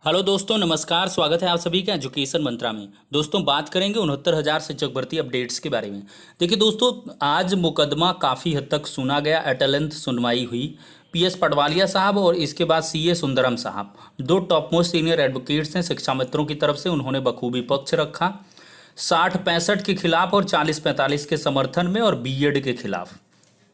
Hello दोस्तों, नमस्कार। स्वागत है आप सभी का एजुकेशन मंत्रा में। दोस्तों, बात करेंगे 69,000 शिक्षक भर्ती अपडेट्स के बारे में। देखिए दोस्तों, आज मुकदमा काफ़ी हद तक सुना गया। अटलंत सुनवाई हुई। पीएस पटवालिया साहब और इसके बाद सीए सुंदरम साहब, दो टॉप मोस्ट सीनियर एडवोकेट्स हैं शिक्षा मित्रों की तरफ से। उन्होंने बखूबी पक्ष रखा। 60-65 के खिलाफ और 40-45 के समर्थन में और बीएड के खिलाफ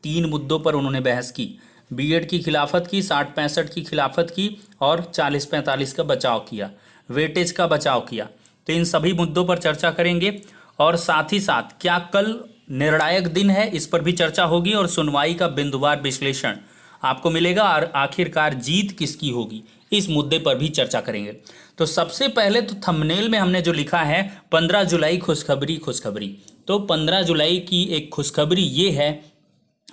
तीन मुद्दों पर उन्होंने बहस की। बीएड की खिलाफत की, 60-65 की खिलाफत की और 40-45 का बचाव किया, वेटेज का बचाव किया। तो इन सभी मुद्दों पर चर्चा करेंगे और साथ ही साथ क्या कल निर्णायक दिन है, इस पर भी चर्चा होगी और सुनवाई का बिंदुवार विश्लेषण आपको मिलेगा और आखिरकार जीत किसकी होगी, इस मुद्दे पर भी चर्चा करेंगे। तो सबसे पहले तो थंबनेल में हमने जो लिखा है 15 जुलाई खुशखबरी खुशखबरी, तो 15 जुलाई की एक खुशखबरी ये है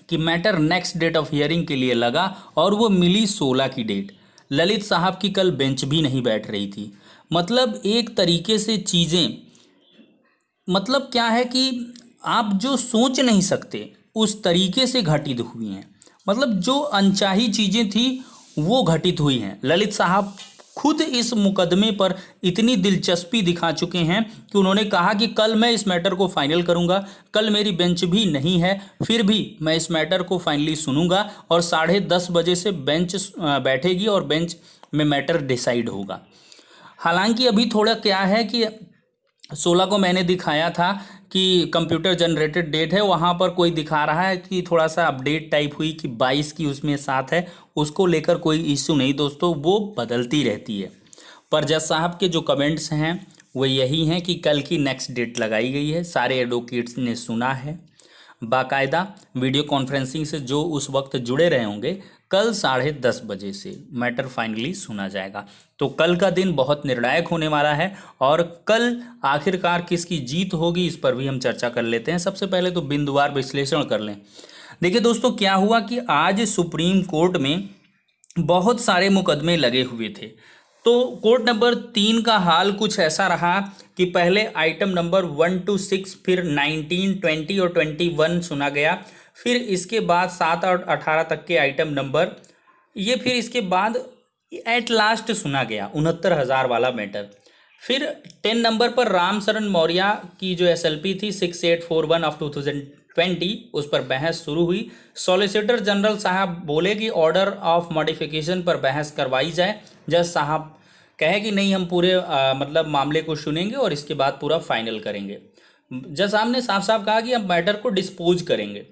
कि matter next date of hearing के लिए लगा और वो मिली 16 की डेट। ललित साहब की कल बेंच भी नहीं बैठ रही थी। मतलब एक तरीके से चीज़ें, मतलब क्या है कि आप जो सोच नहीं सकते उस तरीके से घटित हुई हैं। मतलब जो अनचाही चीज़ें थी वो घटित हुई हैं। ललित साहब खुद इस मुकदमे पर इतनी दिलचस्पी दिखा चुके हैं कि उन्होंने कहा कि कल मैं इस मैटर को फाइनल करूंगा। कल मेरी बेंच भी नहीं है, फिर भी मैं इस मैटर को फाइनली सुनूंगा और 10:30 बजे से बेंच बैठेगी और बेंच में मैटर डिसाइड होगा। हालांकि अभी थोड़ा क्या है कि 16 को मैंने दिखाया था कि कंप्यूटर जनरेटेड डेट है, वहाँ पर कोई दिखा रहा है कि थोड़ा सा अपडेट टाइप हुई कि 22 की उसमें साथ है। उसको लेकर कोई इश्यू नहीं दोस्तों, वो बदलती रहती है। पर जज साहब के जो कमेंट्स हैं वो यही हैं कि कल की नेक्स्ट डेट लगाई गई है। सारे एडवोकेट्स ने सुना है बाकायदा वीडियो कॉन्फ्रेंसिंग से। जो उस वक्त जुड़े रहे होंगे, कल 10:30 बजे से मैटर फाइनली सुना जाएगा। तो कल का दिन बहुत निर्णायक होने वाला है और कल आखिरकार किसकी जीत होगी इस पर भी हम चर्चा कर लेते हैं। सबसे पहले तो बिंदुवार विश्लेषण कर लें। देखिए दोस्तों, क्या हुआ कि आज सुप्रीम कोर्ट में बहुत सारे मुकदमे लगे हुए थे। तो कोर्ट नंबर 3 का हाल कुछ ऐसा रहा कि पहले आइटम नंबर 1 to 6, फिर 19, 20 और 21 सुना गया। फिर इसके बाद 7 और 18 तक के आइटम नंबर, ये फिर इसके बाद एट लास्ट सुना गया 69,000 वाला मैटर। फिर 10 नंबर पर राम शरण मौर्य की जो एसएलपी थी 6841 ऑफ 2020, उस पर बहस शुरू हुई। सॉलिसिटर जनरल साहब बोले कि ऑर्डर ऑफ मॉडिफिकेशन पर बहस करवाई जाए। जज साहब कहे कि नहीं, हम पूरे मतलब मामले को सुनेंगे और इसके बाद पूरा फाइनल करेंगे। जज साहब ने साफ साफ कहा कि हम मैटर को डिस्पोज करेंगे।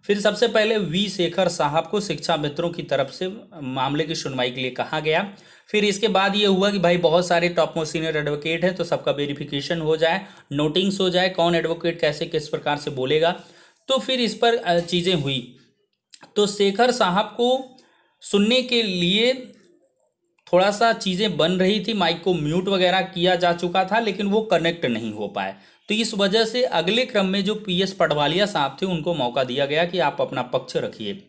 फिर सबसे पहले वी शेखर साहब को शिक्षा मित्रों की तरफ से मामले की सुनवाई के लिए कहा गया। फिर इसके बाद ये हुआ कि भाई बहुत सारे टॉप मोस्ट सीनियर एडवोकेट हैं, तो सबका वेरिफिकेशन हो जाए, नोटिंग्स हो जाए, कौन एडवोकेट कैसे किस प्रकार से बोलेगा। तो फिर इस पर चीज़ें हुई। तो शेखर साहब को सुनने के लिए थोड़ा सा चीज़ें बन रही थी, माइक को म्यूट वगैरह किया जा चुका था, लेकिन वो कनेक्ट नहीं हो पाए। तो इस वजह से अगले क्रम में जो पीएस पटवालिया साहब थे उनको मौका दिया गया कि आप अपना पक्ष रखिए,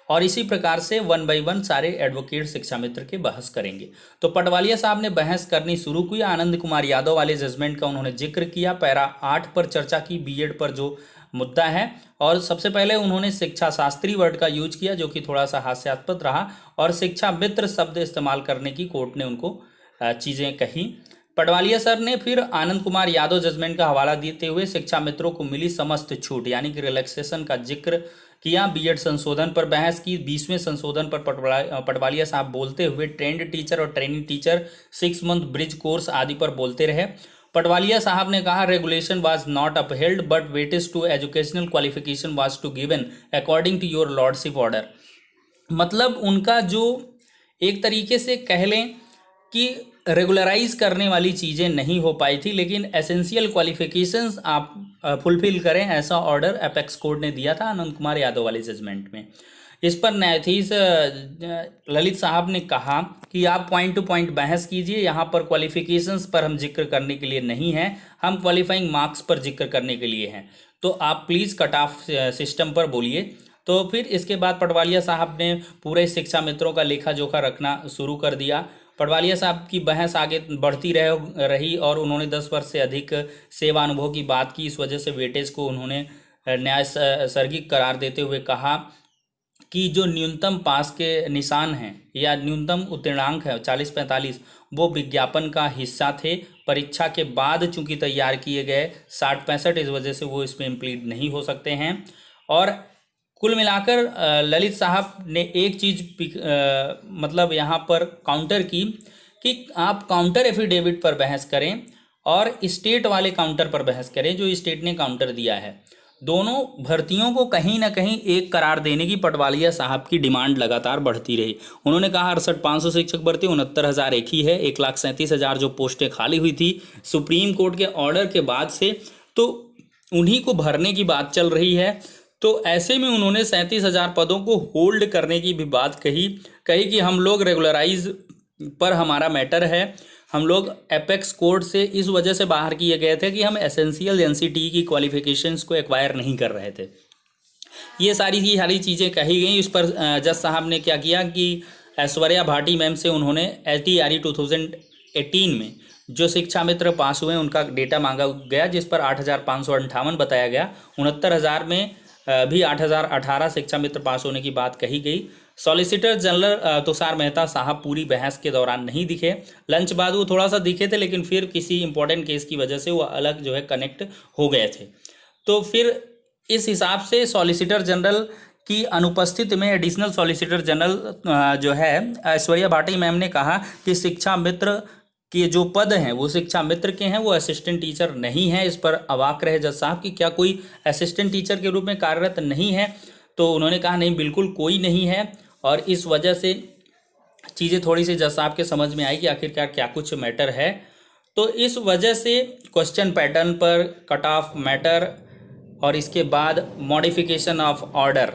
और इसी प्रकार से 1 by 1 सारे एडवोकेट शिक्षा मित्र के बहस करेंगे। तो पटवालिया साहब ने बहस करनी शुरू की। आनंद कुमार यादव वाले जजमेंट का उन्होंने जिक्र किया। पैरा 8 पर चर्चा की, बीएड पर जो मुद्दा है। और सबसे पहले उन्होंने शिक्षा शास्त्री वर्ड का यूज किया जो कि थोड़ा सा हास्यास्पद रहा, और शिक्षा मित्र शब्द इस्तेमाल करने की कोर्ट ने उनको चीज़ें कही। पटवालिया सर ने फिर आनंद कुमार यादव जजमेंट का हवाला देते हुए शिक्षा मित्रों को मिली समस्त छूट यानी कि रिलैक्सेशन का जिक्र किया। बीएड संशोधन पर बहस की। 20वें संशोधन पर पटवालिया साहब बोलते हुए ट्रेंड टीचर और training teacher 6 month bridge course आदि पर बोलते रहे। पटवालिया साहब ने कहा regulation was not upheld but weightage to educational qualification was to given according to your lordship order. मतलब उनका जो एक तरीके से कह लें कि रेगुलराइज करने वाली चीज़ें नहीं हो पाई थी, लेकिन एसेंशियल क्वालिफिकेशंस आप फुलफिल करें, ऐसा ऑर्डर अपेक्स कोर्ट ने दिया था आनंद कुमार यादव वाले जजमेंट में। इस पर न्यायाधीश ललित साहब ने कहा कि आप पॉइंट टू पॉइंट बहस कीजिए, यहाँ पर क्वालिफिकेशंस पर हम जिक्र करने के लिए नहीं हैं, हम क्वालिफाइंग मार्क्स पर जिक्र करने के लिए हैं, तो आप प्लीज़ कट ऑफ सिस्टम पर बोलिए। तो फिर इसके बाद पटवालिया साहब ने पूरे शिक्षा मित्रों का लेखा जोखा रखना शुरू कर दिया। पटवालिया साहब की बहस आगे बढ़ती रही और उन्होंने 10 वर्ष से अधिक सेवा अनुभव की बात की। इस वजह से वेटेज को उन्होंने न्याय सर्गिक करार देते हुए कहा कि जो न्यूनतम पास के निशान हैं या न्यूनतम उत्तीर्णांक है 40-45, वो विज्ञापन का हिस्सा थे। परीक्षा के बाद चूंकि तैयार किए गए 60-65, इस वजह से वो इसमें इम्प्लीड नहीं हो सकते हैं। और कुल मिलाकर ललित साहब ने एक चीज़ मतलब यहाँ पर काउंटर की कि आप काउंटर एफिडेविट पर बहस करें और स्टेट वाले काउंटर पर बहस करें जो स्टेट ने काउंटर दिया है। दोनों भर्तियों को कहीं ना कहीं एक करार देने की पटवालिया साहब की डिमांड लगातार बढ़ती रही। उन्होंने कहा 68,500 शिक्षक भर्ती, 69,000 एक ही है, 1,37,000 जो पोस्टें खाली हुई थी सुप्रीम कोर्ट के ऑर्डर के बाद से, तो उन्हीं को भरने की बात चल रही है। तो ऐसे में उन्होंने 37,000 पदों को होल्ड करने की भी बात कही कि हम लोग रेगुलराइज पर हमारा मैटर है, हम लोग एपेक्स कोड से इस वजह से बाहर किए गए थे कि हम एसेंशियल एनसीटी की क्वालिफिकेशंस को एक्वायर नहीं कर रहे थे। ये सारी की सारी चीज़ें कही गई। इस पर जज साहब ने क्या किया कि ऐश्वर्या भाटी मैम से उन्होंने STRE 2018 में जो शिक्षा मित्र पास हुए उनका डेटा मांगा गया, जिस पर 8,558 बताया गया। 69,000 में भी 8,018 शिक्षा मित्र पास होने की बात कही गई। सॉलिसिटर जनरल तुषार मेहता साहब पूरी बहस के दौरान नहीं दिखे। लंच बाद वो थोड़ा सा दिखे थे, लेकिन फिर किसी इंपॉर्टेंट केस की वजह से वो अलग जो है कनेक्ट हो गए थे। तो फिर इस हिसाब से सॉलिसिटर जनरल की अनुपस्थिति में एडिशनल सॉलिसिटर जनरल जो है ऐश्वर्या भाटी मैम ने कहा कि शिक्षा मित्र के जो पद हैं वो शिक्षा मित्र के हैं, वो असिस्टेंट टीचर नहीं है। इस पर अवाक रहे जज साहब कि क्या कोई असिस्टेंट टीचर के रूप में कार्यरत नहीं है। तो उन्होंने कहा नहीं, बिल्कुल कोई नहीं है। और इस वजह से चीज़ें थोड़ी सी जज साहब के समझ में आई कि आखिरकार क्या कुछ मैटर है। तो इस वजह से क्वेश्चन पैटर्न पर कट ऑफ मैटर और इसके बाद मॉडिफिकेशन ऑफ ऑर्डर,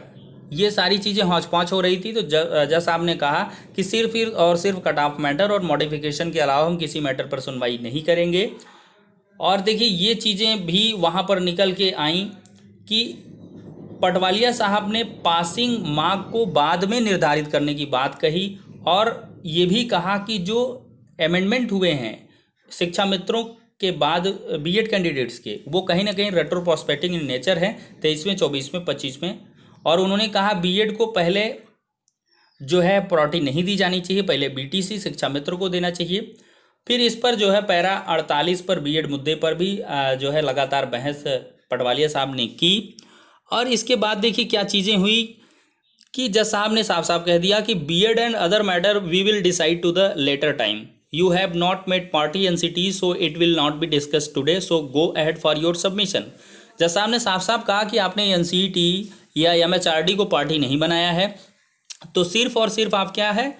ये सारी चीज़ें हौच-पौच हो रही थी। तो जज साहब ने कहा कि सिर्फ और सिर्फ कट ऑफ मैटर और मॉडिफिकेशन के अलावा हम किसी मैटर पर सुनवाई नहीं करेंगे। और देखिए ये चीज़ें भी वहाँ पर निकल के आई कि पटवालिया साहब ने पासिंग मार्क को बाद में निर्धारित करने की बात कही और ये भी कहा कि जो अमेंडमेंट हुए हैं शिक्षा मित्रों के बाद बीएड कैंडिडेट्स के, वो कहीं ना कहीं रेट्रोप्रोस्पेक्टिव इन नेचर है 23वें, 24वें, 25वें। और उन्होंने कहा बीएड को पहले जो है प्रायोरिटी नहीं दी जानी चाहिए, पहले बीटीसी शिक्षा मित्र को देना चाहिए। फिर इस पर जो है पैरा 48 पर बीएड मुद्दे पर भी जो है लगातार बहस पटवालिया साहब ने की। और इसके बाद देखिए क्या चीज़ें हुई कि जज साहब ने साफ साफ कह दिया कि B Ed and other matter we will decide to the later time, you have not made party NCT so it will not be discuss today, so go ahead for your submission. जज साहब ने साफ साफ कहा कि आपने एनसीटी या MHRD को पार्टी नहीं बनाया है, तो सिर्फ और सिर्फ आप क्या है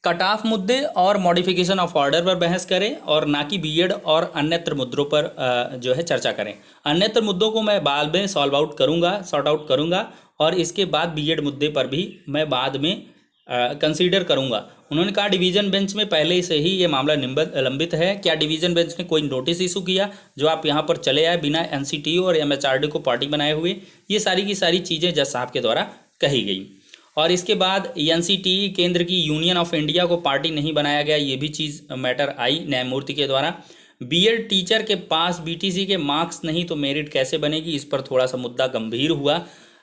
कट ऑफ मुद्दे और मॉडिफिकेशन ऑफ ऑर्डर पर बहस करें और ना कि बीएड और अन्यत्र मुद्दों पर जो है चर्चा करें। अन्यत्र मुद्दों को मैं बाद में सॉल्व आउट करूंगा, सॉर्ट आउट करूंगा और इसके बाद बीएड मुद्दे पर भी मैं बाद में कंसीडर करूंगा। उन्होंने कहा डिवीजन बेंच में पहले से ही ये मामला लंबित है, क्या डिवीजन बेंच ने कोई नोटिस इशू किया जो आप यहाँ पर चले आए बिना एनसीटी और एमएचआरडी को पार्टी बनाए हुए। ये सारी की सारी चीज़ें जज साहब के द्वारा कही गई। और इसके बाद एनसीटी केंद्र की यूनियन ऑफ इंडिया को पार्टी नहीं बनाया गया, ये भी चीज़ मैटर आई न्यायमूर्ति के द्वारा। बीएड टीचर के पास बीटीसी के मार्क्स नहीं तो मेरिट कैसे बनेगी, इस पर थोड़ा सा मुद्दा गंभीर हुआ।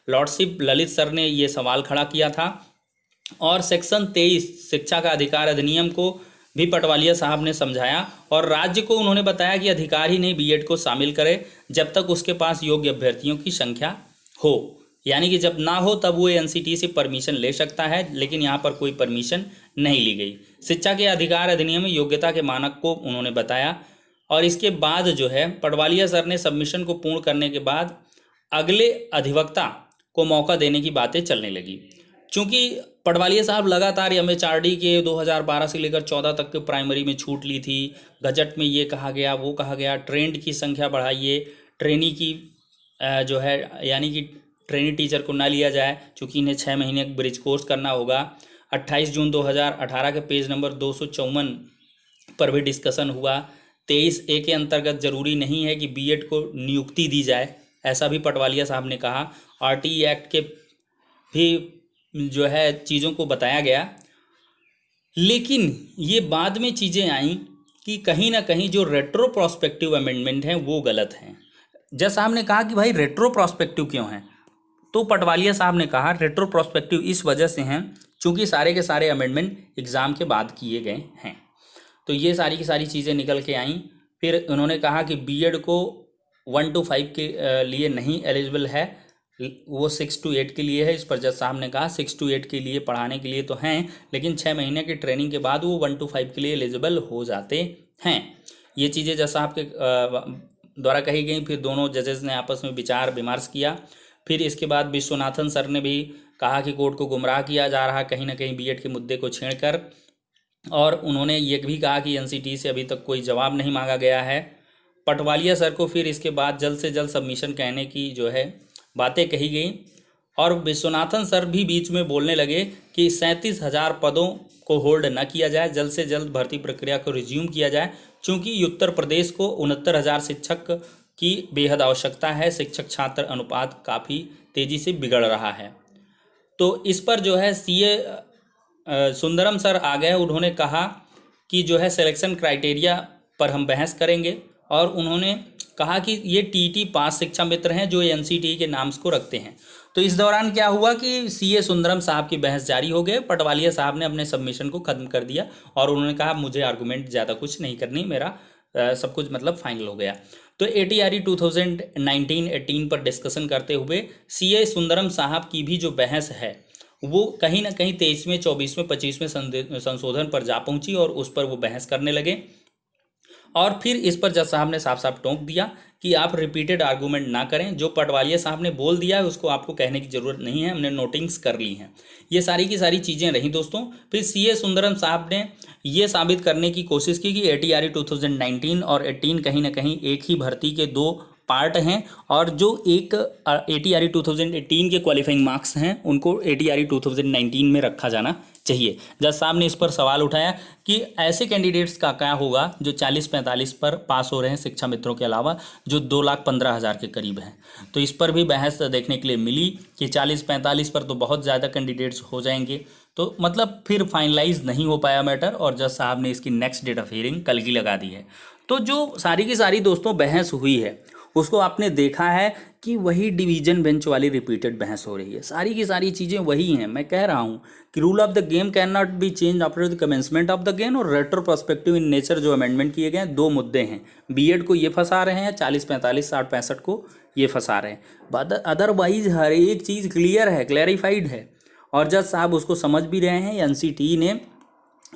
लॉर्डशिप ललित सर ने ये सवाल खड़ा किया था। और सेक्शन 23 शिक्षा का अधिकार अधिनियम को भी पटवालिया साहब ने समझाया और राज्य को उन्होंने बताया कि अधिकार ही नहीं बीएड को शामिल करे जब तक उसके पास योग्य अभ्यर्थियों की संख्या हो, यानी कि जब ना हो तब वो एनसीटी से परमिशन ले सकता है, लेकिन यहाँ पर कोई परमिशन नहीं ली गई। शिक्षा के अधिकार अधिनियम में योग्यता के मानक को उन्होंने बताया और इसके बाद जो है पटवालिया सर ने सबमिशन को पूर्ण करने के बाद अगले अधिवक्ता को मौका देने की बातें चलने लगी। चूँकि पटवालिया साहब लगातार एमएचआरडी के 2012 से लेकर 14 तक के प्राइमरी में छूट ली थी, गजट में ये कहा गया वो कहा गया, ट्रेंड की संख्या बढ़ाइए, ट्रेनी की जो है यानी कि ट्रेनी टीचर को ना लिया जाए चूँकि इन्हें 6 महीने ब्रिज कोर्स करना होगा। 28 जून 2018 के पेज नंबर 254 पर भी डिस्कशन हुआ। 23A के अंतर्गत जरूरी नहीं है कि बीएड को नियुक्ति दी जाए, ऐसा भी पटवालिया साहब ने कहा। आरटी एक्ट के भी जो है चीज़ों को बताया गया, लेकिन ये बाद में चीज़ें आई कि कहीं ना कहीं जो रेट्रो प्रोस्पेक्टिव अमेंडमेंट हैं वो गलत हैं। जज साहब ने कहा कि भाई रेट्रो प्रोस्पेक्टिव क्यों हैं, तो पटवालिया साहब ने कहा रेट्रोप्रोस्पेक्टिव इस वजह से हैं चूंकि सारे के सारे अमेंडमेंट एग्ज़ाम के बाद किए गए हैं। तो ये सारी की सारी चीज़ें निकल के आईं। फिर उन्होंने कहा कि बीएड को 1 to 5 के लिए नहीं एलिजिबल है, वो 6 to 8 के लिए है। इस पर जज साहब ने कहा 6 to 8 के लिए पढ़ाने के लिए तो हैं, लेकिन 6 महीने की ट्रेनिंग के बाद वो 1 to 5 के लिए एलिजिबल हो जाते हैं। ये चीज़ें जज साहब के द्वारा कही गई। फिर दोनों जजेस ने आपस में विचार विमर्श किया। फिर इसके बाद विश्वनाथन सर ने भी कहा कि कोर्ट को गुमराह किया जा रहा है कहीं ना कहीं बीएड के मुद्दे को छेड़कर, और उन्होंने ये भी कहा कि एनसीटी से अभी तक कोई जवाब नहीं मांगा गया है। पटवालिया सर को फिर इसके बाद जल्द से जल्द सबमिशन कहने की जो है बातें कही गई, और विश्वनाथन सर भी बीच में बोलने लगे कि 37,000 पदों को होल्ड न किया जाए, जल्द से जल्द भर्ती प्रक्रिया को रिज्यूम किया जाए, क्योंकि उत्तर प्रदेश को 69,000 शिक्षक की बेहद आवश्यकता है। शिक्षक छात्र अनुपात काफ़ी तेज़ी से बिगड़ रहा है। तो इस पर जो है सीए सुंदरम सर आ गए। उन्होंने कहा कि जो है सिलेक्शन क्राइटेरिया पर हम बहस करेंगे, और उन्होंने कहा कि ये टीटी पास शिक्षा मित्र हैं जो एनसीटी के नाम को रखते हैं। तो इस दौरान क्या हुआ कि सीए सुंदरम साहब की बहस जारी हो गई। पटवालिया साहब ने अपने सबमिशन को ख़त्म कर दिया और उन्होंने कहा मुझे आर्गूमेंट ज़्यादा कुछ नहीं करनी, मेरा सब कुछ मतलब फाइनल हो गया। तो एटीआरई 2019-18 पर डिस्कशन करते हुए सीए सुंदरम साहब की भी जो बहस है वो कहीं ना कहीं 23वें, 24वें, 25वें संशोधन पर जा पहुंची, और उस पर वो बहस करने लगे। और फिर इस पर जज साहब ने साफ साफ टोक दिया कि आप रिपीटेड आर्गूमेंट ना करें, जो पटवालिया साहब ने बोल दिया है उसको आपको कहने की ज़रूरत नहीं है, हमने नोटिंग्स कर ली हैं। ये सारी की सारी चीज़ें रहीं दोस्तों। फिर सीए सुंदरम साहब ने ये साबित करने की कोशिश की कि एटीआरई 2019 और 18 कहीं ना कहीं एक ही भर्ती के दो पार्ट हैं, और जो एक एटीआरई 2018 के क्वालिफाइंग मार्क्स हैं उनको एटीआरई 2019 में रखा जाना चाहिए। जज साहब ने इस पर सवाल उठाया कि ऐसे कैंडिडेट्स का क्या होगा जो 40-45 पर पास हो रहे हैं शिक्षा मित्रों के अलावा, जो 2,15,000 के करीब हैं। तो इस पर भी बहस देखने के लिए मिली कि 40-45 पर तो बहुत ज़्यादा कैंडिडेट्स हो जाएंगे। तो मतलब फिर फाइनलाइज नहीं हो पाया मैटर, और जज साहब ने इसकी नेक्स्ट डेट ऑफ हियरिंग कल की लगा दी है। तो जो सारी की सारी दोस्तों बहस हुई है उसको आपने देखा है कि वही डिवीजन बेंच वाली रिपीटेड बहस हो रही है। सारी की सारी चीज़ें वही हैं। मैं कह रहा हूँ कि rule of the game can not be change after the commencement of the game, और रेट्रोप्रोस्पेक्टिव इन नेचर जो अमेंडमेंट किए गए हैं, दो मुद्दे हैं। बीएड को ये फंसा रहे हैं, 40-45, 60-65 को ये फंसा रहे हैं। अदरवाइज हर एक चीज़ क्लियर है, क्लैरिफाइड है, और जज साहब उसको समझ भी रहे हैं। एनसीटी ने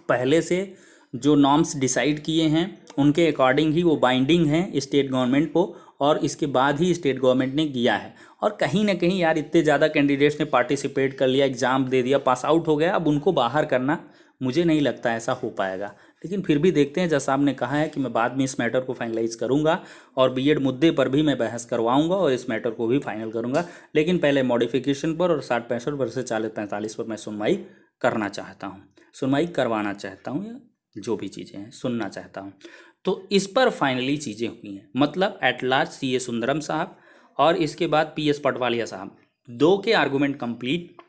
पहले से जो नॉर्म्स डिसाइड किए हैं उनके अकॉर्डिंग ही वो बाइंडिंग हैं स्टेट गवर्नमेंट को, और इसके बाद ही स्टेट गवर्नमेंट ने किया है। और कहीं ना कहीं यार इतने ज़्यादा कैंडिडेट्स ने पार्टिसिपेट कर लिया, एग्ज़ाम दे दिया, पास आउट हो गया, अब उनको बाहर करना मुझे नहीं लगता ऐसा हो पाएगा। लेकिन फिर भी देखते हैं। जज साहब ने कहा है कि मैं बाद में इस मैटर को फाइनलाइज करूंगा, और बीएड मुद्दे पर भी मैं बहस करवाऊंगा और इस मैटर को भी फाइनल करूंगा, लेकिन पहले मॉडिफिकेशन पर और 60-65 वर्सेस 40-45 पर मैं सुनवाई करना चाहता हूँ, सुनवाई करवाना चाहता हूँ, या जो भी चीज़ें हैं सुनना चाहता हूँ। तो इस पर फाइनली चीज़ें हुई हैं, मतलब एट लार्ज सीए सुंदरम साहब और इसके बाद पीएस पटवालिया साहब, दो के argument complete.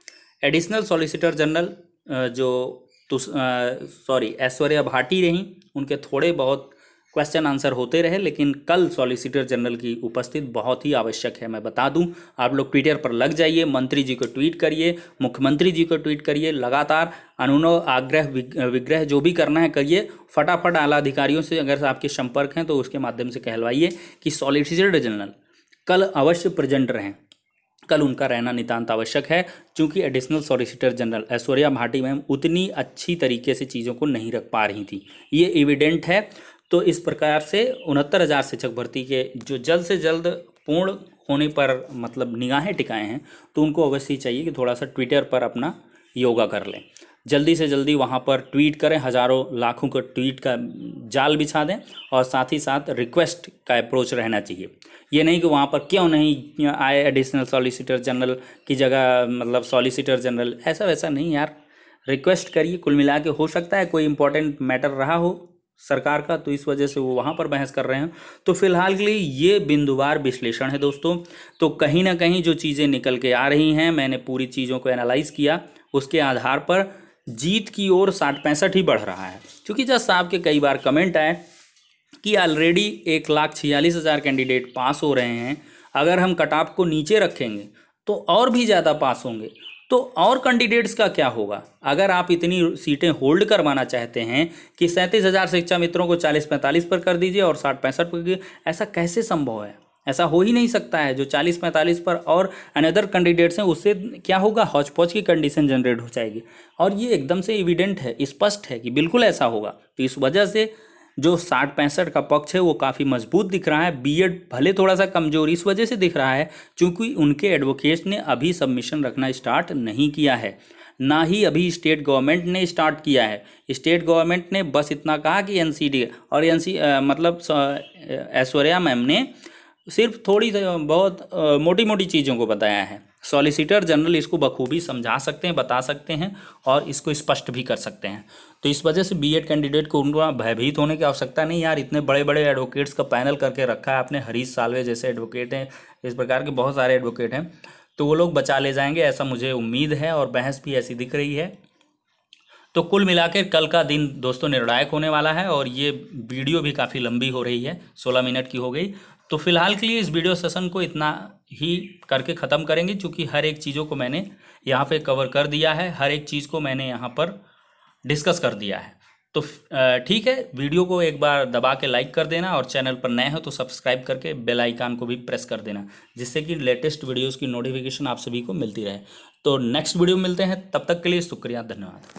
Additional solicitor general जो ऐश्वर्या भाटी रहीं, उनके थोड़े बहुत क्वेश्चन आंसर होते रहे, लेकिन कल सॉलिसिटर जनरल की उपस्थित बहुत ही आवश्यक है। मैं बता दूं, आप लोग ट्विटर पर लग जाइए, मंत्री जी को ट्वीट करिए, मुख्यमंत्री जी को ट्वीट करिए, लगातार अनुनय आग्रह विग्रह जो भी करना है करिए, फटाफट आला अधिकारियों से अगर आपके संपर्क हैं तो उसके माध्यम से कहलवाइए कि सॉलिसिटर जनरल कल अवश्य प्रेजेंट रहें। कल उनका रहना नितांत आवश्यक है, क्योंकि additional solicitor general Aishwarya Bhati ma'am उतनी अच्छी तरीके से चीज़ों को नहीं रख पा रही थी, ये एविडेंट है। तो इस प्रकार से 69,000 शिक्षक भर्ती के जो जल्द से जल्द पूर्ण होने पर मतलब निगाहें टिकाए हैं, तो उनको अवश्य चाहिए कि थोड़ा सा ट्विटर पर अपना योगा कर लें, जल्दी से जल्दी वहाँ पर ट्वीट करें, हज़ारों लाखों का ट्वीट का जाल बिछा दें, और साथ ही साथ रिक्वेस्ट का अप्रोच रहना चाहिए। ये नहीं कि वहाँ पर क्यों नहीं आए एडिशनल सॉलिसिटर जनरल की जगह, मतलब सॉलिसिटर जनरल, ऐसा वैसा नहीं यार, रिक्वेस्ट करिए। कुल मिला के हो सकता है कोई इंपॉर्टेंट मैटर रहा हो सरकार का, तो इस वजह से वो वहाँ पर बहस कर रहे हैं। तो फिलहाल के लिए ये बिंदुवार विश्लेषण है दोस्तों। तो कहीं ना कहीं जो चीज़ें निकल के आ रही हैं, मैंने पूरी चीज़ों को एनालाइज किया, उसके आधार पर जीत की ओर 60-65 ही बढ़ रहा है। क्योंकि जज साहब के कई बार कमेंट आए कि ऑलरेडी 1,46,000 कैंडिडेट पास हो रहे हैं, अगर हम कट ऑफ को नीचे रखेंगे तो और भी ज़्यादा पास होंगे। तो और कैंडिडेट्स का क्या होगा? अगर आप इतनी सीटें होल्ड करवाना चाहते हैं कि 37,000 शिक्षा मित्रों को 40-45 पर कर दीजिए और 60-65 पर, ऐसा कैसे संभव है? ऐसा हो ही नहीं सकता है। जो 40-45 पर और अनदर कैंडिडेट्स हैं, उससे क्या होगा? हौच पौच की कंडीशन जनरेट हो जाएगी। और ये एकदम से एविडेंट है, स्पष्ट है कि बिल्कुल ऐसा होगा। तो इस वजह से जो 60-65 का पक्ष है वो काफ़ी मजबूत दिख रहा है। बीएड भले थोड़ा सा कमजोर इस वजह से दिख रहा है क्योंकि उनके एडवोकेट्स ने अभी सबमिशन रखना स्टार्ट नहीं किया है, ना ही अभी स्टेट गवर्नमेंट ने स्टार्ट किया है। स्टेट गवर्नमेंट ने बस इतना कहा कि एनसीडी और मतलब ऐश्वर्या मैम ने सिर्फ थोड़ी बहुत मोटी मोटी चीज़ों को बताया है। सॉलिसिटर जनरल इसको बखूबी समझा सकते हैं, बता सकते हैं और इसको स्पष्ट भी कर सकते हैं। तो इस वजह से बीएड कैंडिडेट को उनका भयभीत होने की आवश्यकता नहीं। यार, इतने बड़े बड़े एडवोकेट्स का पैनल करके रखा है आपने, हरीश साल्वे जैसे एडवोकेट हैं, इस प्रकार के बहुत सारे एडवोकेट हैं, तो वो लोग बचा ले जाएंगे, ऐसा मुझे उम्मीद है और बहस भी ऐसी दिख रही है। तो कुल मिलाकर कल का दिन दोस्तों निर्णायक होने वाला है और ये वीडियो भी काफ़ी लंबी हो रही है, 16 मिनट की हो गई। तो फिलहाल के लिए इस वीडियो सेशन को इतना ही करके ख़त्म करेंगे क्योंकि हर एक चीज़ों को मैंने यहाँ पे कवर कर दिया है, हर एक चीज़ को मैंने यहाँ पर डिस्कस कर दिया है। तो ठीक है, वीडियो को एक बार दबा के लाइक कर देना और चैनल पर नए हो तो सब्सक्राइब करके बेल आइकन को भी प्रेस कर देना, जिससे कि लेटेस्ट वीडियोज़ की नोटिफिकेशन आप सभी को मिलती रहे। तो नेक्स्ट वीडियो में मिलते हैं, तब तक के लिए शुक्रिया, धन्यवाद।